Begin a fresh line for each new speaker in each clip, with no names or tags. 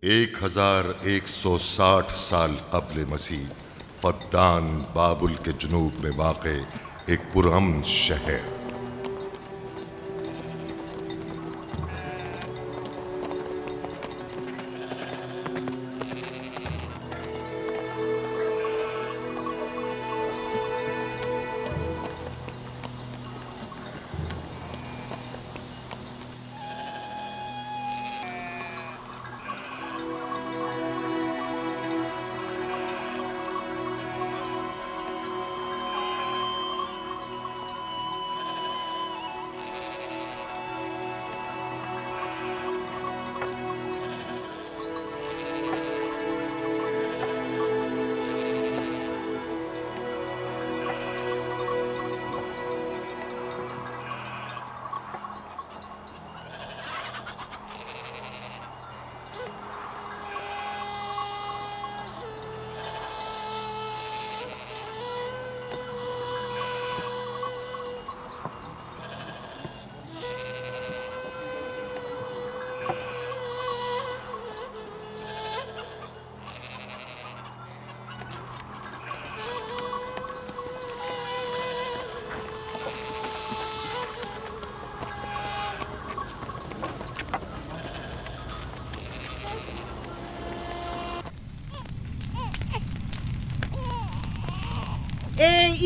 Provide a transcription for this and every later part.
1160 साल कब्ल मसीह फद्दान बाबुल के जनूब में वाक़े एक पुरअमन शहर।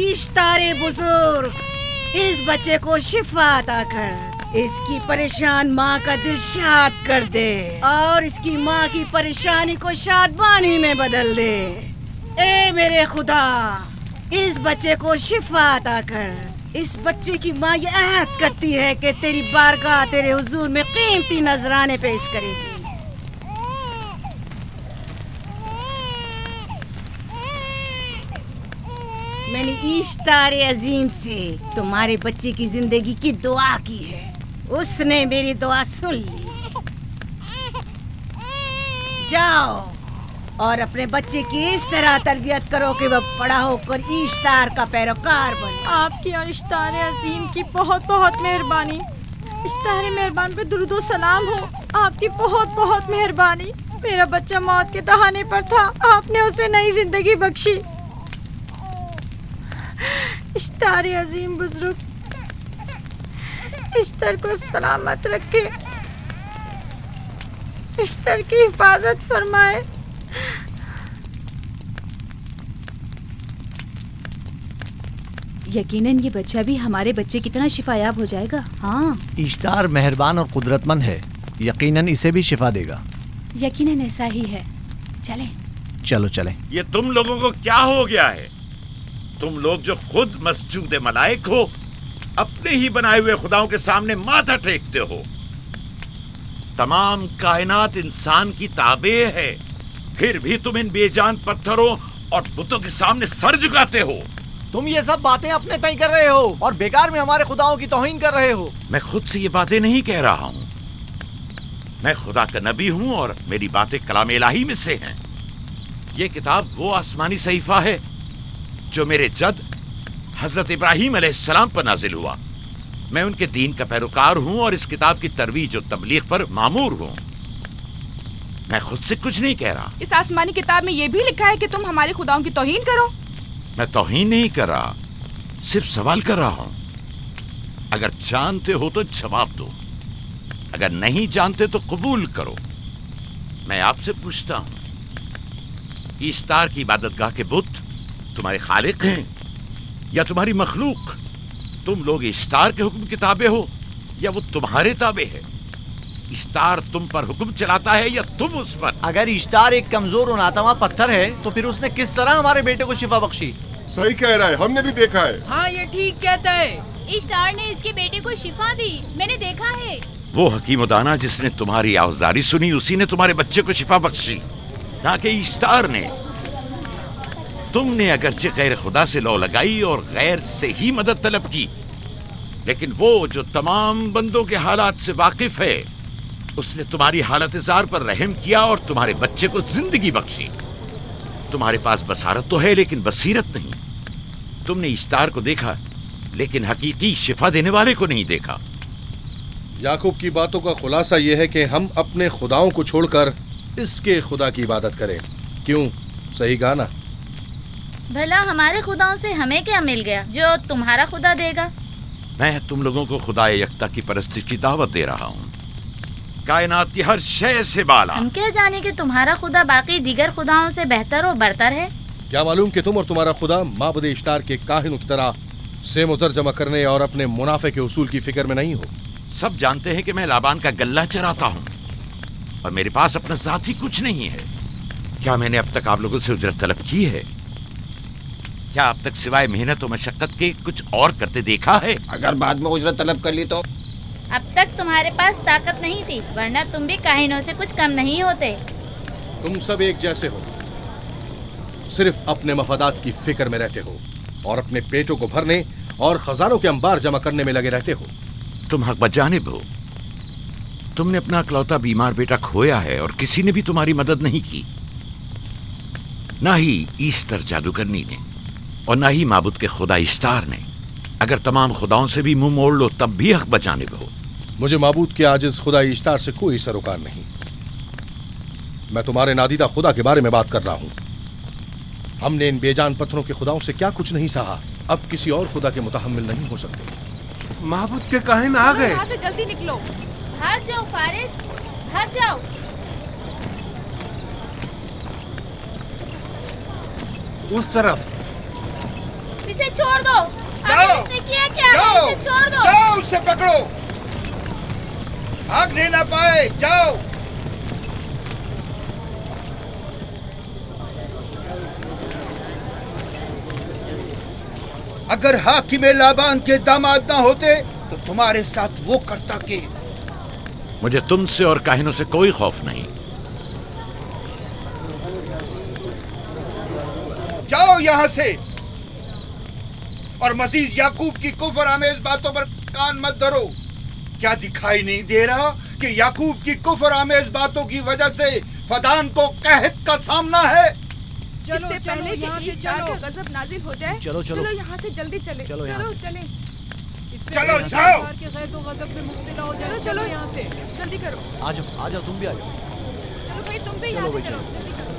इश्तारे बुजुर्ग, इस बच्चे को शिफा अता कर, इसकी परेशान माँ का दिल शाद कर दे और इसकी माँ की परेशानी को शादबानी में बदल दे। ए मेरे खुदा, इस बच्चे को शिफा अता कर। इस बच्चे की माँ ये अहद करती है कि तेरी बारगाह तेरे हुजूर में कीमती नजराने पेश करेगी। मैंने इश्तारे अजीम से तुम्हारे बच्चे की जिंदगी की दुआ की है, उसने मेरी दुआ सुन ली। जाओ और अपने बच्चे की इस तरह तरबियत करो कि वह बड़ा होकर इश्तार का पैरोकार बने।
आपकी और इश्तारे अजीम की बहुत बहुत मेहरबानी। इश्तारे मेहरबान पे दुरूद व सलाम हो। आपकी बहुत बहुत मेहरबानी। मेरा बच्चा मौत के दहाने पर था, आपने उसे नई जिंदगी बख्शी। इश्तारे अजीम बुजुर्ग इश्तर को सलामत रखे, इश्तर की हिफाजत फरमाए।
यकीनन ये बच्चा भी हमारे बच्चे की तरह शिफायाब हो जाएगा। हाँ,
इश्तार मेहरबान और कुदरतमंद है, यकीनन इसे भी शिफा देगा।
यकीनन ऐसा ही है। चलें।
चलो चलें।
ये तुम लोगों को क्या हो गया है? तुम लोग जो खुद मस्जूद मलाइक हो, अपने ही बनाए हुए खुदाओं के सामने माथा टेकते हो। तमाम कायनात इंसान की ताबे है, फिर भी तुम इन बेजान पत्थरों और बुतों के सामने सर झुकाते हो।
तुम ये सब बातें अपने तय कर रहे हो और बेकार में हमारे खुदाओं की तौहीन कर रहे हो।
मैं खुद से ये बातें नहीं कह रहा हूँ, मैं खुदा का नबी हूँ और मेरी बातें कलाम इलाही में से हैं। ये किताब वो आसमानी सहीफा है जो मेरे जद हजरत इब्राहीम अलैहिस्सलाम पर नाजिल हुआ। मैं उनके दीन का पैरोकार हूँ और इस किताब की तरवीज और तबलीग पर मामूर हूँ। मैं खुद से कुछ नहीं कह रहा।
इस आसमानी किताब में ये भी लिखा है कि तुम हमारे खुदाओं की तौहीन करो।
मैं तौहीन नहीं कर रहा, सिर्फ सवाल कर रहा हूँ। अगर जानते हो तो जवाब दो, अगर नहीं जानते तो कबूल करो। मैं आपसे पूछता हूँ, इश्तार की इबादतगाह के बुत तुम्हारे खालिक हैं या तुम्हारी मखलूक? तुम लोग इश्तार के हुक्म के ताबे हो या वो तुम्हारे ताबे है? इश्तार तुम पर हुक्म चलाता है या तुम उस पर?
अगर इश्तार एक कमजोर और नातवा पत्थर है तो फिर उसने किस तरह हमारे बेटे को शिफा बख्शी?
सही कह रहा है, हमने भी देखा है।
हाँ, ये ठीक कहता है।
इश्तार ने इसके बेटे को शिफा दी, मैंने देखा है।
वो हकीम दाना जिसने तुम्हारी आवाज़ारी सुनी, उसी ने तुम्हारे बच्चे को शिफा बख्शी। ताकि इश्तार ने, तुमने अगरचे गैर खुदा से लौ लगाई और गैर से ही मदद तलब की, लेकिन वो जो तमाम बंदों के हालात से वाकिफ है, उसने तुम्हारी हालत जार पर रहम किया और तुम्हारे बच्चे को जिंदगी बख्शी। तुम्हारे पास बसारत तो है लेकिन बसीरत नहीं। तुमने इश्तार को देखा लेकिन हकीकी शिफा देने वाले को नहीं देखा।
याकूब की बातों का खुलासा यह है कि हम अपने खुदाओं को छोड़कर इसके खुदा की इबादत करें। क्यों, सही कहा ना?
भला हमारे खुदाओं से हमें क्या मिल गया जो तुम्हारा खुदा देगा?
मैं तुम लोगों को खुदा यकता की परस्ती की दावत दे रहा हूँ, कायनात की हर शय से बाला।
हम क्या जाने कि तुम्हारा खुदा बाकी दीगर खुदाओं से बेहतर और बरतर है?
क्या मालूम कि तुम और तुम्हारा खुदा माबुद इश्तार के काहिनों की तरह सेम उतर जमा करने और अपने मुनाफे के उसूल की फिक्र में नहीं हो।
सब जानते हैं कि मैं लाबान का गल्ला चराता हूँ और मेरे पास अपना जाती कुछ नहीं है। क्या मैंने अब तक आप लोगों से उजरत तलब की है? क्या अब तक सिवाय मेहनत और मशक्कत के कुछ और करते देखा है?
अगर बाद में उजरत तलब कर ली तो?
अब तक तुम्हारे पास ताकत नहीं थी, वरना तुम भी काहिनों से कुछ कम नहीं होते।
तुम सब एक जैसे हो, सिर्फ अपने मफादात की फिक्र में रहते हो और अपने पेटों को भरने और खजानों के अंबार जमा करने में लगे रहते हो।
तुम हक बजानिब हो। तुमने अपना इकलौता बीमार बेटा खोया है और किसी ने भी तुम्हारी मदद नहीं की, ना ही ईस्टर जादूगरनी ने और ना ही माबुद के खुदा इश्तार ने। अगर तमाम खुदाओं से भी मुंह मोड़ लो तब भी हक बजानिब हो।
मुझे माबूद के आजिज खुदा इश्तार से कोई सरोकार नहीं। मैं तुम्हारे नादीदा खुदा के बारे में बात कर रहा हूं। हमने इन बेजान पत्थरों के खुदाओं से क्या कुछ नहीं सहा, अब किसी और खुदा के मुतहम्मिल नहीं हो सकते।
माबूद के काहिन आ गए।
यहाँ से जल्दी निकलो।
हट जाओ फारिस, हट जाओ।
उस तरफ।
इसे छोड़ दो।
जाओ,
इसने किया क्या?
जाओ,
इसे छोड़ दो।
जाओ, उसे पकड़ो, भागने ना पाए। जाओ। अगर हाकिम लाबान के दामाद ना होते तो तुम्हारे साथ वो करता के।
मुझे तुमसे और काहिनों से कोई खौफ नहीं।
जाओ यहाँ से और मजीद याकूब की कुफर आमेज बातों पर कान मत धरो। क्या दिखाई नहीं दे रहा कि याकूब की कुफर आमेज बातों की वजह से फदान को कहत का सामना है?
चलो पहले यहाँ से चलो, गजब नाजिल हो जाए।
चलो चलो
यहाँ से जल्दी चले।
चलो यहाँ से।
चले।
चलो जाओ।
चलो चलो यहाँ से जल्दी करो।
आ जाओ तुम भी आ जाओ।
चलो भाई तुम भी यहाँ से चलो, जल्दी करो।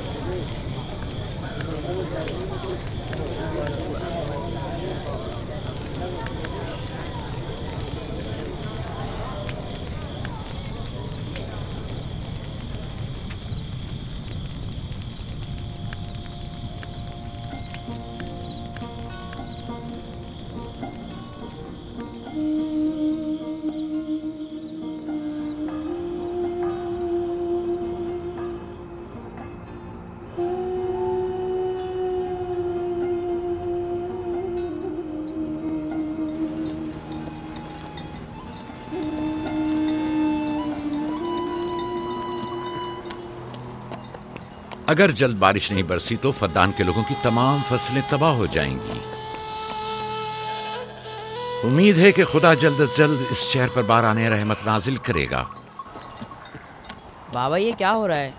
अगर जल्द बारिश नहीं बरसी तो फद्दान के लोगों की तमाम फसलें तबाह हो जाएंगी। उम्मीद है कि खुदा जल्द से जल्द इस शहर पर बाराने रहमत नाजिल करेगा।
बाबा ये क्या हो रहा है?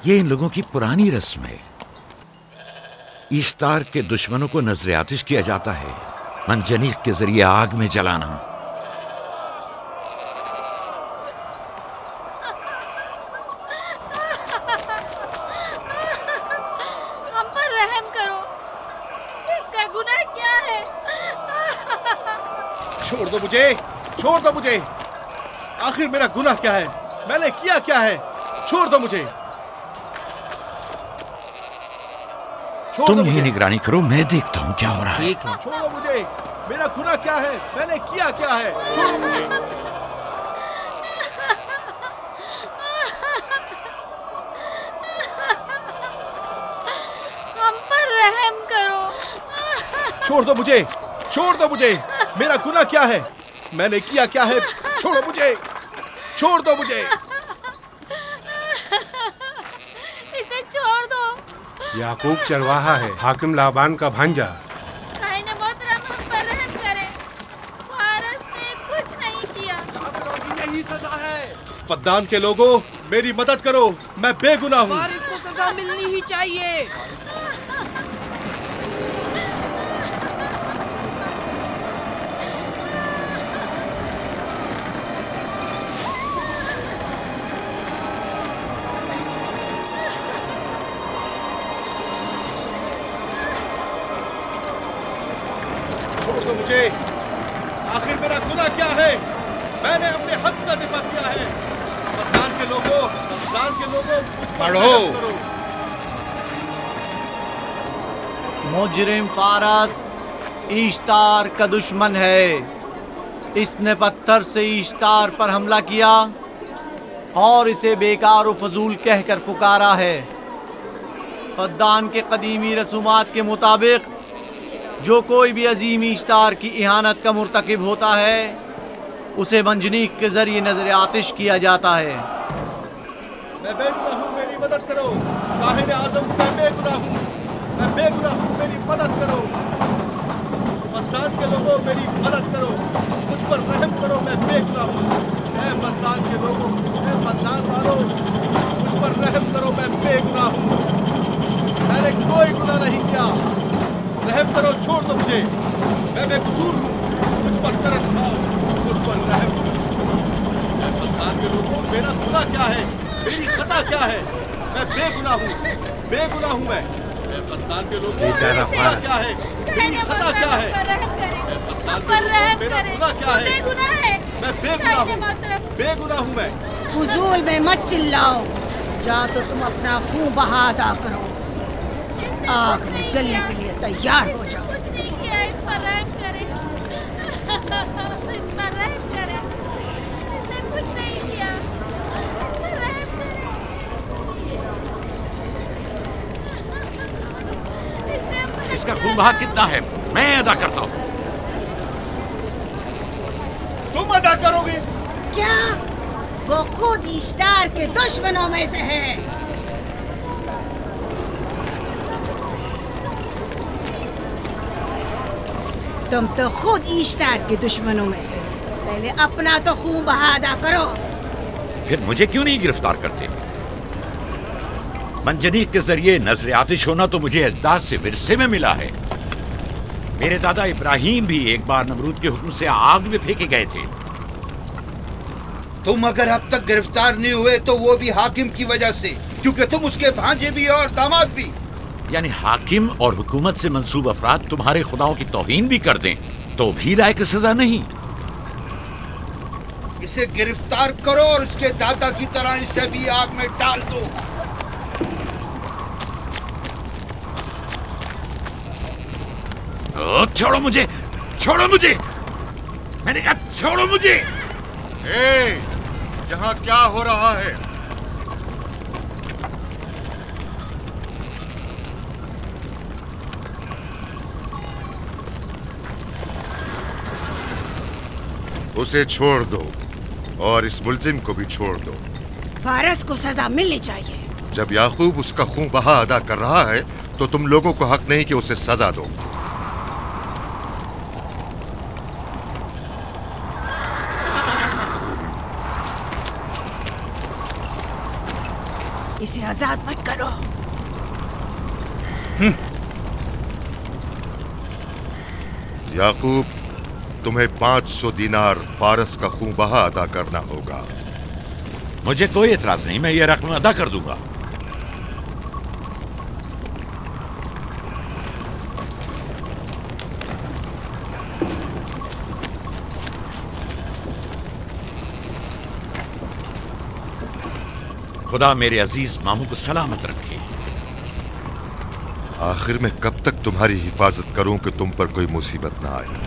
ये इन लोगों की पुरानी रस्म है। ईस्तार के दुश्मनों को नजर आतिश किया जाता है, मंजनीक के जरिए आग में जलाना।
हम पर रहम करो, इसका गुनाह क्या है?
छोड़ दो मुझे, छोड़ दो मुझे। आखिर मेरा गुनाह क्या है? मैंने किया क्या है? छोड़ दो मुझे।
तुम ही निगरानी करो, मैं देखता हूँ क्या हो रहा है।
ठीक है।
छोड़ो मुझे। मेरा गुनाह क्या है? मैंने किया क्या है? छोड़ो मुझे।
हम पर रहम करो।
छोड़ दो मुझे, छोड़ दो मुझे। मेरा गुनाह क्या है? मैंने किया क्या है? छोड़ो मुझे, छोड़ दो मुझे।
इसे छोड़ दो।
याकूब चरवाहा है, हाकिम लाबान का भांजा।
काहिन मोहतरम हम पर रहम करे। फारस ने कुछ नहीं किया।
यही सजा है।
फद्दान के लोगों, मेरी मदद करो, मैं बेगुनाह हूँ।
फारिस को सजा मिलनी ही चाहिए।
मुझे। आखिर मेरा गुनाह क्या है? मैंने अपने हक का दिफा किया है। फद्दान के लोगों मुझ पर रहम करो।
मुजरिम फारस ईश्तार का दुश्मन है। इसने पत्थर से ईश्तार पर हमला किया और इसे बेकार व फजूल कहकर पुकारा है। फद्दान के कदीमी रसूमात के मुताबिक जो कोई भी अजीम ईश्तार की इहानत का मुर्तकिब होता है उसे मंजनीक के जरिए नजर आतिश किया जाता है।
मैं बेगुनाह हूँ, मेरी मदद करो। काहिन आज़म, मैं बेगुनाह हूँ, मैं बेगुनाह हूँ, मेरी मदद करो। फद्दान के लोगों मेरी मदद करो, मुझ पर रहम करो, मैं बेगुनाह हूँ। ऐ फद्दान के लोगों, ऐ फद्दान वालों, मुझ पर रहम करो, मैं बेगुनाह हूँ। मैंने कोई गुनाह नहीं किया, रहम करो, छोड़ दो मुझे। मैं बेकसूर हूँ, मुझ पर तरस खाओ, मुझ पर रहम करो। ऐ फद्दान के लोगों, मेरा गुनाह क्या है? मेरी खता क्या है? मैं बेगुनाह हूँ, बेगुनाह हूँ मैं। ऐ फद्दान के लोगों, मेरा गुनाह क्या है? मेरी खता क्या है? ऐ फद्दान के लोगों, मेरा गुनाह क्या है? मैं बेगुनाह हूँ, बेगुनाह हूँ मैं।
फजूल में मत चिल्लाओ, या तो तुम अपना खून बहा अदा करो, आग में जलने के लिए तैयार हो जाओ।
कुछ नहीं किया, इस पर रहम करें, इस पर रहम करें। इसने कुछ नहीं किया, इस पर रहम करें।
इसका खून बहा कितना है मैं अदा करता हूँ।
तुम अदा करोगे?
क्या? वो खुद ईश्तार के दुश्मनों में से है। तुम तो खुद ईश्तार के दुश्मनों में से। पहले अपना तो खून बहा अदा करो।
फिर मुझे क्यों नहीं गिरफ्तार करते? मंजनीक के जरिए नजर आतिश होना तो मुझे अजदाद से विरसे में मिला है। मेरे दादा इब्राहिम भी एक बार नमरूद के हुक्म से आग में फेंके गए थे।
तुम अगर अब तक गिरफ्तार नहीं हुए तो वो भी हाकिम की वजह से, क्योंकि तुम उसके भांजे भी और दामाद भी।
यानी हाकिम और हुकूमत से मंसूब अफराद तुम्हारे खुदाओं की तौहीन भी कर दें तो भी लायक सजा नहीं।
इसे गिरफ्तार करो और उसके दादा की तरह इसे भी आग में डाल दो।
छोड़ो मुझे, छोड़ो मुझे, मैंने कहा छोड़ो मुझे।
यहाँ क्या हो रहा है? उसे छोड़ दो और इस मुल्जिम को भी छोड़ दो।
फारस को सजा मिलनी चाहिए।
जब याकूब उसका खून बहा अदा कर रहा है तो तुम लोगों को हक नहीं कि उसे सजा दो।
इसे आजाद मत करो।
याकूब, तुम्हें 500 दीनार फारस का खून बहा अदा करना होगा।
मुझे कोई एतराज नहीं, मैं ये रकम अदा कर दूंगा। खुदा मेरे अजीज मामू को सलामत रखे।
आखिर में कब तक तुम्हारी हिफाजत करूं कि तुम पर कोई मुसीबत ना आए?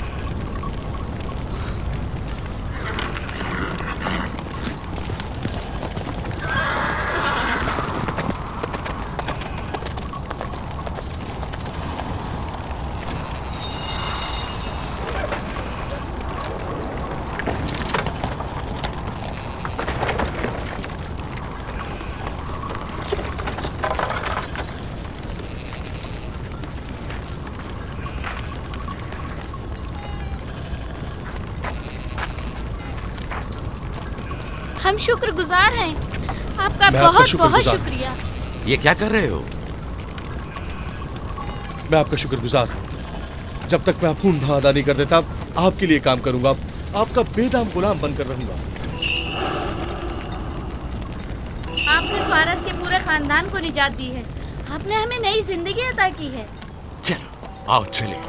हम शुक्रगुजार हैं आपका, बहुत बहुत शुक्रिया।
ये क्या कर रहे हो?
मैं आपका शुक्रगुजार हूँ। जब तक मैं खून बहा अदा नहीं कर देता आपके लिए काम करूंगा, आपका बेदाम गुलाम बनकर रहूंगा।
आपने फारस के पूरे खानदान को निजात दी है, आपने हमें नई जिंदगी अता की है।
चलो आओ चले।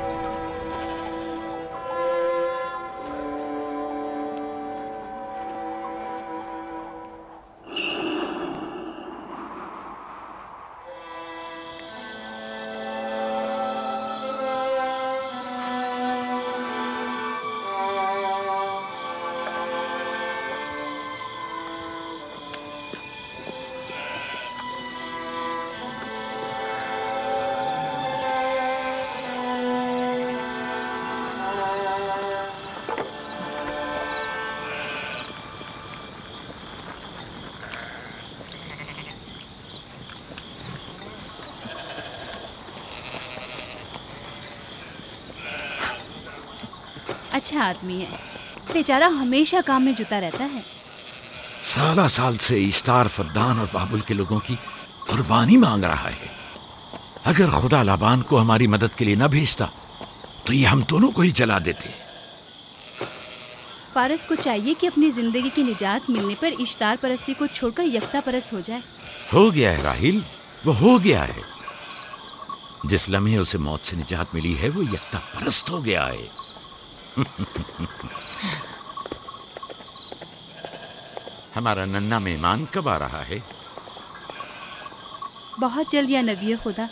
अच्छा आदमी है, बेचारा हमेशा काम में जुटा रहता है।
साला साल से इश्तार फद्दान और बाबुल के लोगों की कुर्बानी मांग रहा है। अगर खुदा लाबान को हमारी मदद के लिए न भेजता तो ये हम दोनों को ही जला देते।
फारस को चाहिए कि अपनी जिंदगी की निजात मिलने पर इश्तार परस्ती को छोड़कर यकता परस्त हो जाए।
हो गया है राहिल, वो हो गया है। जिस लम्हे उसे मौत से निजात मिली है वो यकता परस्त हो गया है। हमारा नन्ना मेहमान कब आ रहा है?
बहुत जल्द या नबी खुदा,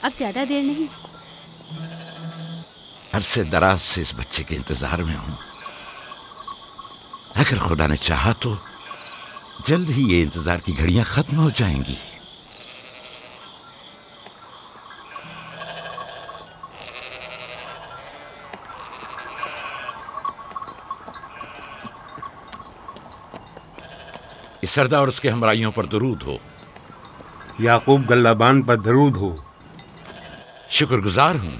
अब ज्यादा देर नहीं।
अरसे दराज से इस बच्चे के इंतजार में हूं। अगर खुदा ने चाहा तो जल्द ही ये इंतजार की घड़ियां खत्म हो जाएंगी। इस सरदार और उसके हमराइयों पर दरूद हो।
याकूब गल्लाबान पर दरूद हो।
शुक्रगुजार हूं।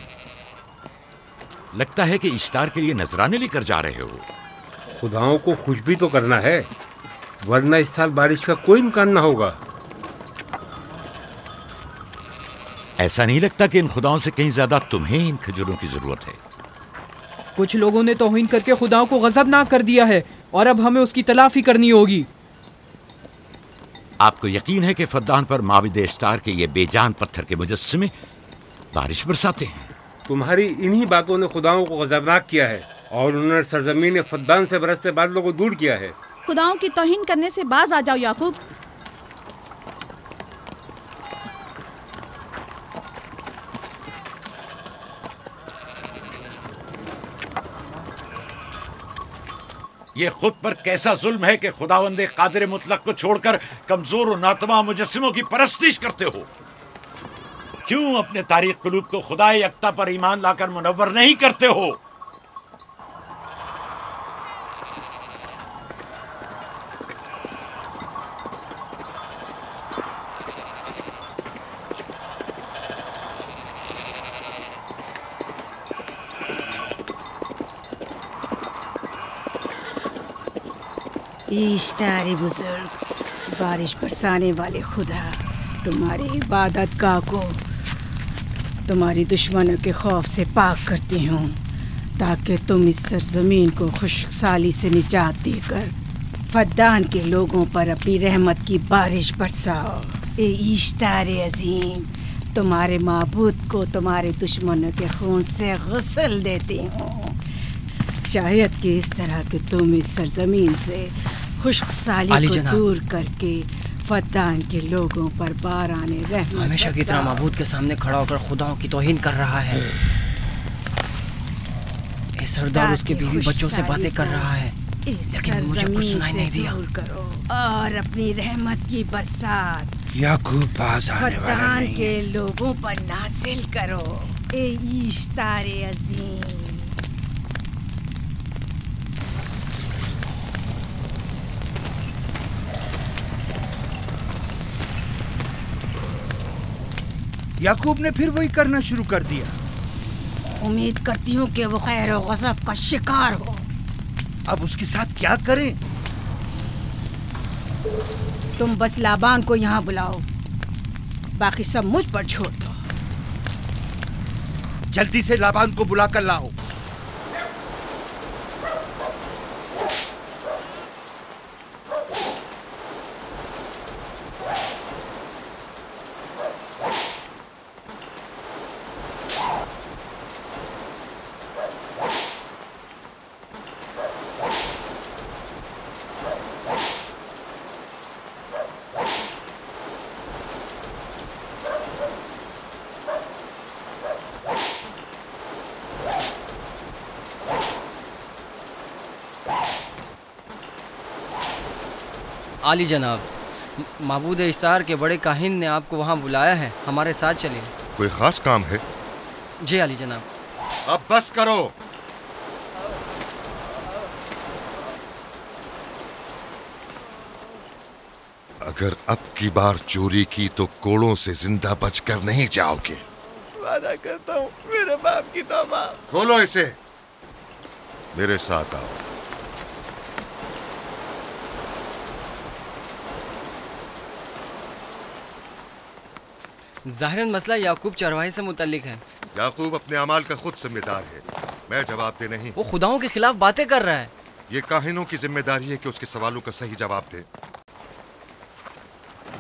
लगता है कि इश्तार के लिए नजराने लेकर जा रहे हो।
खुदाओं को खुश भी तो करना है, वरना इस साल बारिश का कोई इम्कान ना होगा।
ऐसा नहीं लगता कि इन खुदाओं से कहीं ज्यादा तुम्हें इन खजूरों की जरूरत है?
कुछ लोगों ने तौहीन करके खुदाओं को गजबनाक कर दिया है और अब हमें उसकी तलाफी करनी होगी।
आपको यकीन है कि फद्दान पर माबिद इश्तार के ये बेजान पत्थर के मुजस्समे बारिश बरसाते हैं?
तुम्हारी इन्हीं बातों ने खुदाओं को गजबनाक किया है और उन्होंने सरजमीन फद्दान से बरसते बादलों को दूर किया है।
खुदाओं की तौहीन करने से बाज आ जाओ याकूब।
ये खुद पर कैसा जुल्म है कि खुदावंदे कादिर मुतलक को छोड़कर कमजोर और नातमा मुजस्सिमों की परस्तिश करते हो। क्यों अपने तारीख कुलूब को खुदाए यकता पर ईमान लाकर मुनव्वर नहीं करते हो?
इश्तारी बुजुर्ग, बारिश बरसाने वाले खुदा, तुम्हारी इबादत गाह को तुम्हारी दुश्मनों के खौफ से पाक करती हूँ, ताकि तुम इस सरजमीन को खुशहाली से निजात देकर फद्दान के लोगों पर अपनी रहमत की बारिश बरसाओ। ए इश्तारे अजीम, तुम्हारे माबूद को तुम्हारे दुश्मनों के खून से गुस्ल देती हूँ। शायद कि इस तरह के तुम इस सरजमीन से खुशहाली को दूर करके फद्दान के लोगों पर बाराने रहमत
हमेशा की तरह माबूद के सामने खड़ा होकर खुदाओं की तौहीन कर रहा है। ये सरदार उसके बीवी बच्चों से बातें कर रहा है, लेकिन मुझे कुछ सुनाई नहीं दिया।
करो और अपनी रहमत की बरसात
याकूब पास आने वाला
फद्दान
नहीं।
के लोगों पर नासिल करो। ए इश्तारे अजीम,
याकूब ने फिर वही करना शुरू कर दिया।
उम्मीद करती हूँ कि वो खैर और गज़ब का शिकार हो।
अब उसके साथ क्या करें?
तुम बस लाबान को यहाँ बुलाओ, बाकी सब मुझ पर छोड़ दो।
जल्दी से लाबान को बुला कर लाओ।
आली जनाब, माबूद इश्तार के बड़े काहिन ने आपको वहाँ बुलाया है, हमारे साथ चलिए।
कोई खास काम है?
जी आली जनाब।
अब बस करो। अगर अब की बार चोरी की तो कोड़ों से जिंदा बचकर नहीं जाओगे।
वादा करता हूँ मेरे बाप की तौबा।
खोलो इसे। मेरे साथ आओ।
ज़ाहिरन मसला याकूब चरवाहे से मुतल्लिक है।
याकूब अपने अमाल का खुद जिम्मेदार है, मैं जवाब दे नहीं।
वो खुदाओं के खिलाफ बातें कर रहा है।
ये काहिनों की जिम्मेदारी है कि उसके सवालों का सही जवाब दे।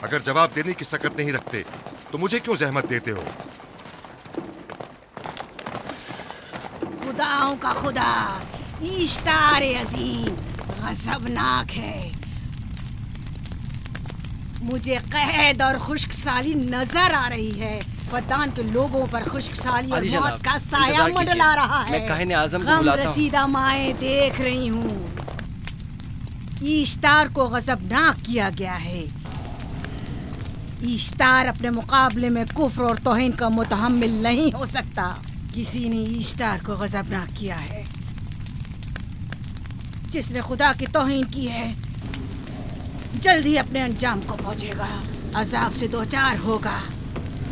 अगर जवाब देने की सकत नहीं रखते तो मुझे क्यों जहमत देते हो?
खुदाओं का खुदा ईश्तार अजीम गजबनाक है। मुझे कैद और खुश्कसाली नजर आ रही है। फद्दान के लोगों पर खुश्कसाली और मौत का साया मंडला रहा है।
मैं काहिन आज़म को बुलाता हूं।
रसीदा माएं देख रही हूँ। ईश्तार को गजबनाक किया गया है। ईश्तार अपने मुकाबले में कुफ्र और तौहीन का मुतहम्मिल नहीं हो सकता। किसी ने ईश्तार को गजबनाक किया है। जिसने खुदा की तौहीन की है जल्द ही अपने अंजाम को पहुंचेगा, अजाब से दो चार होगा।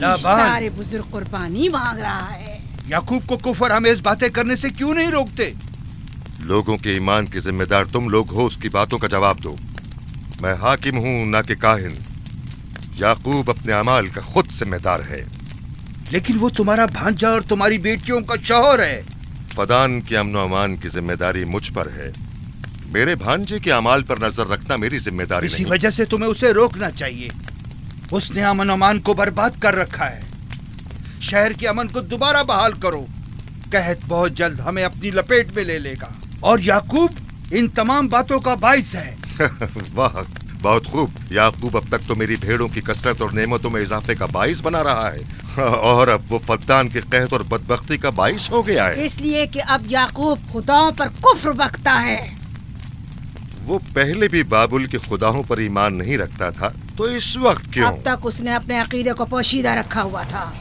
ईश्तार बुजुर्ग कुर्बानी मांग रहा है।
याकूब को कुफर आमेज बातें करने से क्यों नहीं रोकते?
लोगों के ईमान के जिम्मेदार तुम लोग हो, उसकी बातों का जवाब दो। मैं हाकिम हूँ ना कि काहिन। याकूब अपने अमाल का खुद जिम्मेदार है।
लेकिन वो तुम्हारा भांजा और तुम्हारी बेटियों का शौहर है।
फदान के अमन अमान की जिम्मेदारी मुझ पर है। मेरे भांजे के अमाल पर नजर रखना मेरी जिम्मेदारी नहीं।
इसी वजह से तुम्हें उसे रोकना चाहिए। उसने अमन अमान को बर्बाद कर रखा है। शहर के अमन को दोबारा बहाल करो। कहत बहुत जल्द हमें अपनी लपेट में ले लेगा और याकूब इन तमाम बातों का बाइस है।
वाह, बहुत खूब। याकूब अब तक तो मेरी भेड़ों की कसरत और नेमतों में इजाफे का बाइस बना रहा है और अब वो फद्दान के कहत और बदबख्ती का बाइस हो गया है।
इसलिए कि अब याकूब खुदाओं पर कुफ्र बकता है।
वो पहले भी बाबुल के खुदाओं पर ईमान नहीं रखता था, तो इस वक्त क्यों?
अब तक उसने अपने अकीदे को पोशीदा रखा हुआ था।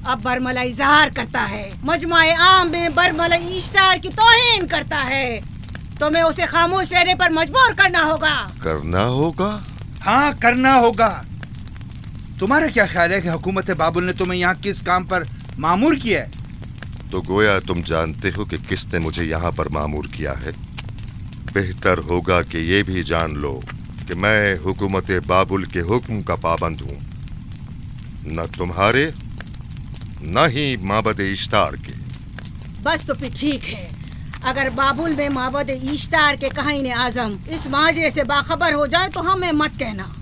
अब बरमला इजहार करता है, मजमाए आम में बरमला ईश्तार की तौहीन करता है। तुम्हें उसे खामोश रहने पर मजबूर करना होगा।
करना होगा?
हाँ, करना होगा। तुम्हारा क्या ख्याल है कि हुकूमत बाबुल ने तुम्हें यहाँ किस काम पर मामूर किया है?
तो गोया तुम जानते हो कि किसने मुझे यहाँ पर मामूर किया है। बेहतर होगा कि ये भी जान लो कि मैं हुकूमत बाबुल के हुक्म का पाबंद हूँ, न तुम्हारे न ही माबद इश्तार के।
बस तो फिर ठीक है। अगर बाबुल में माबद इश्तार के काहिन आजम इस माजरे से बाखबर हो जाए तो हमें मत कहना।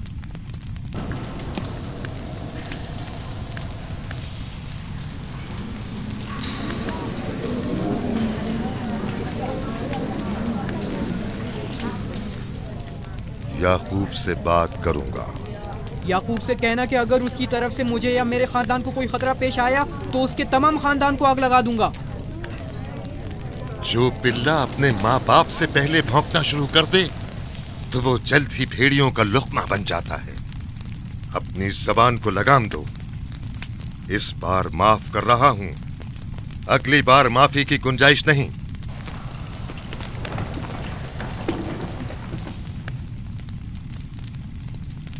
याकूब से बात करूंगा।
याकूब से कहना कि अगर उसकी तरफ से मुझे या मेरे खानदान को कोई खतरा पेश आया तो उसके तमाम खानदान को आग लगा दूंगा।
जो पिल्ला अपने माँ बाप से पहले भौंकना शुरू कर दे तो वो जल्द ही भेड़ियों का लुक़मा बन जाता है। अपनी जबान को लगाम दो। इस बार माफ कर रहा हूं, अगली बार माफी की गुंजाइश नहीं।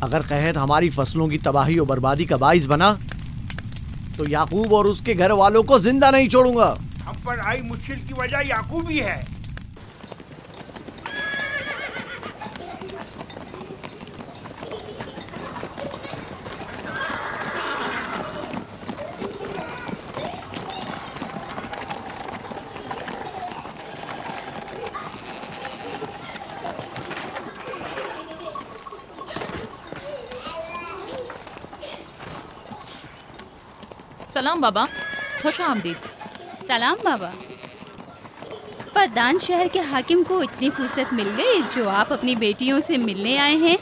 अगर कहत हमारी फसलों की तबाही और बर्बादी का बाइस बना तो याकूब और उसके घर वालों को जिंदा नहीं छोड़ूंगा।
हम पर आई मुश्किल की वजह याकूब ही है।
सलाम बाबा, खुश आमदीद।
सलाम बाबा। फद्दान शहर के हाकिम को इतनी फुर्सत मिल गई जो आप अपनी बेटियों से मिलने आए हैं।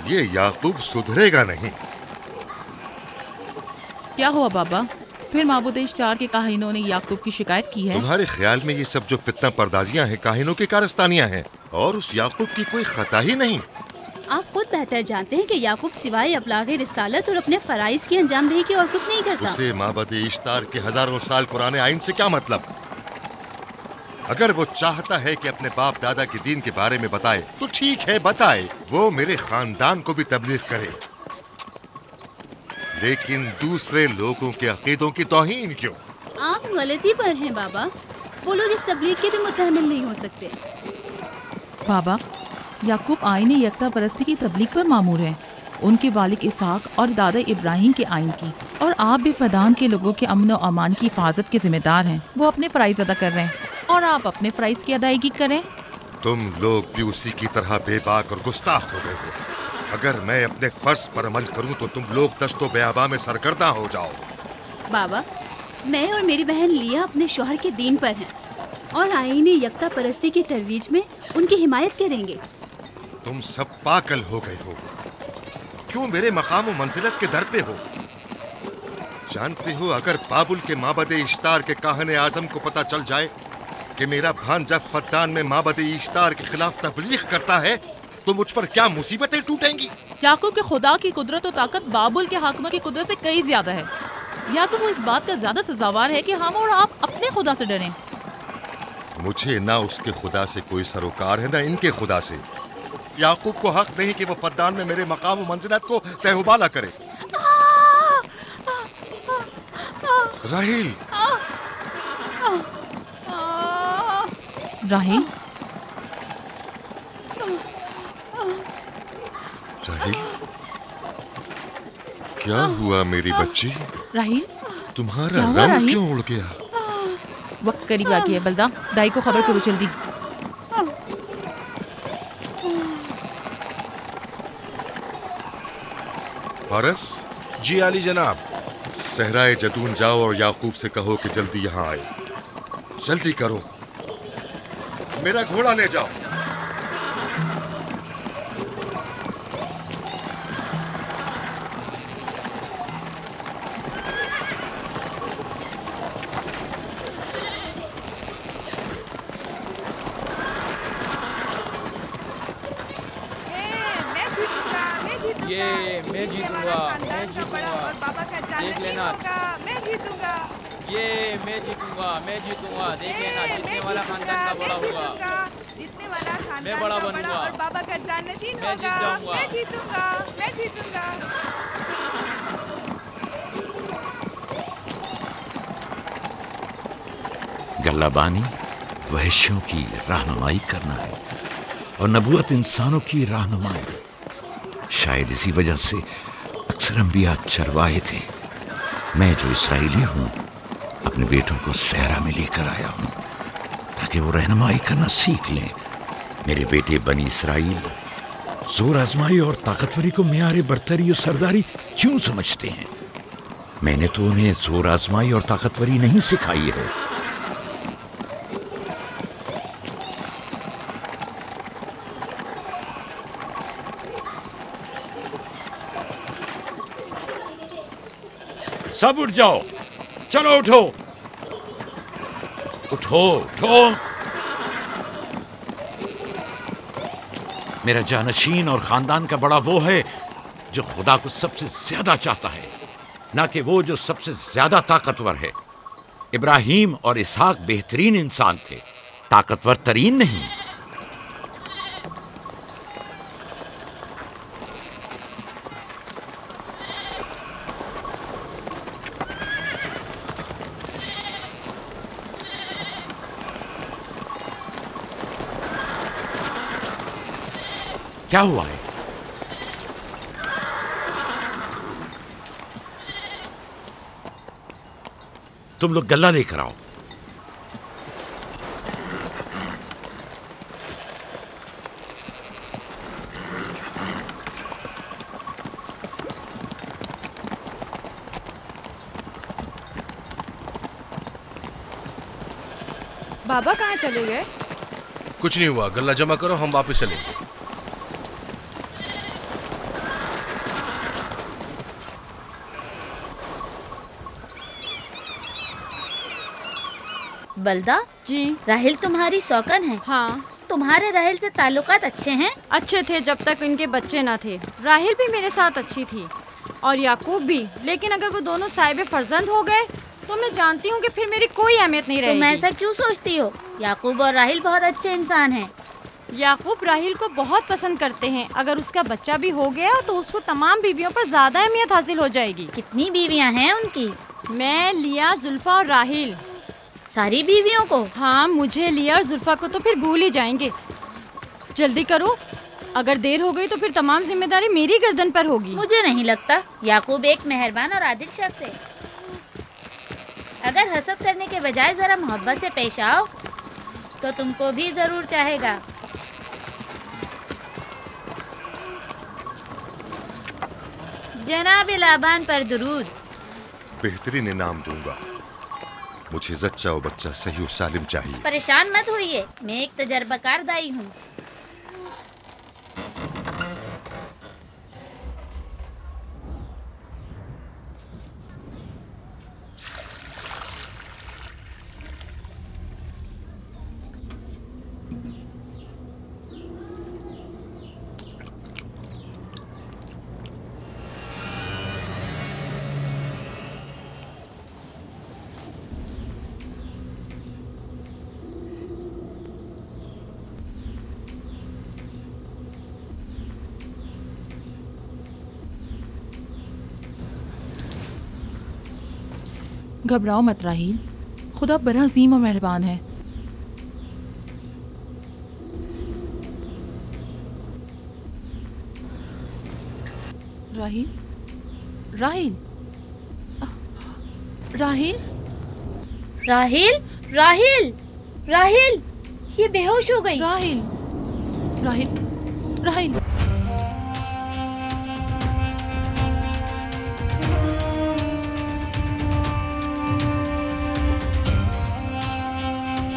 ये याकूब सुधरेगा नहीं।
क्या हुआ बाबा? फिर माबूद इश्तार के काहिनों ने याकूब की शिकायत की है?
तुम्हारे ख्याल में ये सब जो फितना पर्दाजियां हैं काहिनों की कारस्तानियां हैं और उस याकूब की कोई खता ही नहीं।
आप खुद बेहतर जानते हैं कि याकूब सिवाय अबलागे रिसालत और अपने फराइज की अंजामदही के और कुछ नहीं करता।
उसे माबद इश्तार के हजारों साल पुराने आइन से क्या मतलब? अगर वो चाहता है कि अपने बाप दादा के दीन के बारे में बताए तो ठीक है, बताए। वो मेरे खानदान को भी तबलीग करे, लेकिन दूसरे लोगों के अकीदों की तौहीन क्यों?
आप गलती पर हैं बाबा। वो लोग इस तबलीग के भी मुतहम्मिल नहीं हो सकते।
बाबा, याकूब आईन यकता परस्ती की तबलीग पर मामूर हैं, उनके वालिद इसहाक और दादा इब्राहिम के आइन की, और आप भी फदान के लोगों के अमन और अमान की हिफाजत के जिम्मेदार हैं। वो अपने फ़राइज़ अदा कर रहे हैं और आप अपने फ़राइज़ की अदायगी करें।
तुम लोग भी उसी की तरह बेबाक और गुस्ताख हो गए हो। अगर मैं अपने फर्ज पर अमल करूं तो तुम लोग दश्तो बेआबा में सरगर्दा हो जाओ।
बाबा, मैं और मेरी बहन लिया अपने शौहर के दीन पर हैं और आईन यकता परस्ती की तरवीज में उनकी हिमायत करेंगे।
तुम सब पागल हो गए हो। क्यों मेरे मकाम व मंजिलत के दर पे हो? जानते हो, अगर बाबुल के माबद इश्तार के काहने आजम को पता चल जाए कि मेरा भांजा फद्दान में माबद इश्तार के खिलाफ तबलीग करता है तो मुझ पर क्या मुसीबतें टूटेंगी।
याकूब के खुदा की कुदरत और ताकत बाबुल के हाकिम की कुदरत से कई ज्यादा है। याकूब वो इस बात का ज्यादा सजावार है कि हम और आप अपने खुदा से डरें।
मुझे ना उसके खुदा से कोई सरोकार है ना इनके खुदा से। याकूब को हक नहीं कि वो फद्दान में मेरे मकाम व मंजिलत को तहबाला करे। राहिल,
राहिल,
राहिल, क्या हुआ मेरी बच्ची?
राहिल,
तुम्हारा रंग क्यों उड़ गया?
वक्त करीब आ गया। बलदा, दाई को खबर करो जल्दी।
फारस?
जी आली जनाब।
सहराए जदून जाओ और याकूब से कहो कि जल्दी यहाँ आए। जल्दी करो, मेरा घोड़ा ले जाओ।
मैं जीतूंगा, देख लेना।
मैं जीतूंगा,
मैं जीतूंगा, देख लेना। जीतने वाला खानदान का बड़ा होगा,
जीतने वाला खानदान
मैं बड़ा बनूंगा
और बाबा का जाननशीन
मैं जीत जाऊंगा।
मैं जीतूंगा, मैं जीतूंगा।
गल्लाबानी वहशियों की रहनुमाई करना है और नबूवत इंसानों की रहनुमाई। शायद इसी वजह से अक्सर अंबिया चरवाहे थे। मैं जो इसराइली हूँ अपने बेटों को सहरा में लेकर आया हूँ ताकि वो रहनुमाई करना सीख लें। मेरे बेटे बनी इसराइल जोर आजमाई और ताकतवरी को मियारे बरतरी और सरदारी क्यों समझते हैं? मैंने तो उन्हें जोर आजमाई और ताकतवरी नहीं सिखाई है। सब उठ जाओ, चलो उठो, उठो, उठो। मेरा जानशीन और खानदान का बड़ा वो है जो खुदा को सबसे ज्यादा चाहता है, ना कि वो जो सबसे ज्यादा ताकतवर है। इब्राहिम और इसहाक बेहतरीन इंसान थे, ताकतवर तरीन नहीं। क्या हुआ है? तुम लोग गल्ला लेकर आओ।
बाबा कहाँ चले गए?
कुछ नहीं हुआ, गल्ला जमा करो, हम वापस चलेंगे।
बलदा जी, राहिल तुम्हारी शौकन है?
हाँ।
तुम्हारे राहिल से ताल्लुकात अच्छे हैं?
अच्छे थे जब तक इनके बच्चे ना थे। राहिल भी मेरे साथ अच्छी थी और याकूब भी, लेकिन अगर वो दोनों साहिब फर्जंद हो गए तो मैं जानती हूँ कि फिर मेरी कोई अहमियत नहीं रहेगी।
तुम ऐसा क्यों सोचती हो? याकूब और राहिल बहुत अच्छे इंसान हैं।
याकूब राहिल को बहुत पसंद करते हैं। अगर उसका बच्चा भी हो गया तो उसको तमाम बीवियों पर ज्यादा अहमियत हासिल हो जाएगी।
कितनी बीवियाँ हैं उनकी?
मैं, लिया, जुल्फा और राहिल।
सारी बीवियों को?
हाँ, मुझे, लिया और जुल्फा को तो फिर भूल ही जाएंगे। जल्दी करो, अगर देर हो गई तो फिर तमाम जिम्मेदारी मेरी गर्दन पर होगी।
मुझे नहीं लगता। याकूब एक मेहरबान और आदिल शख्स है। अगर हसद करने के बजाय जरा मोहब्बत से पेश आओ तो तुमको भी जरूर चाहेगा। जनाब लाबान पर दुरूद।
बेहतरीन इनाम दूंगा। मुझे जच्चा और बच्चा सही और सालिम चाहिए।
परेशान मत होइए, मैं एक तजर्बाकार दाई हूँ।
घबराओ मत राहील, खुदा बड़ा अजीम और मेहरबान है। राहील, राहील, राहील,
राहील, राहील, राहील, ये बेहोश हो गई।
राहील, राहील, राहील।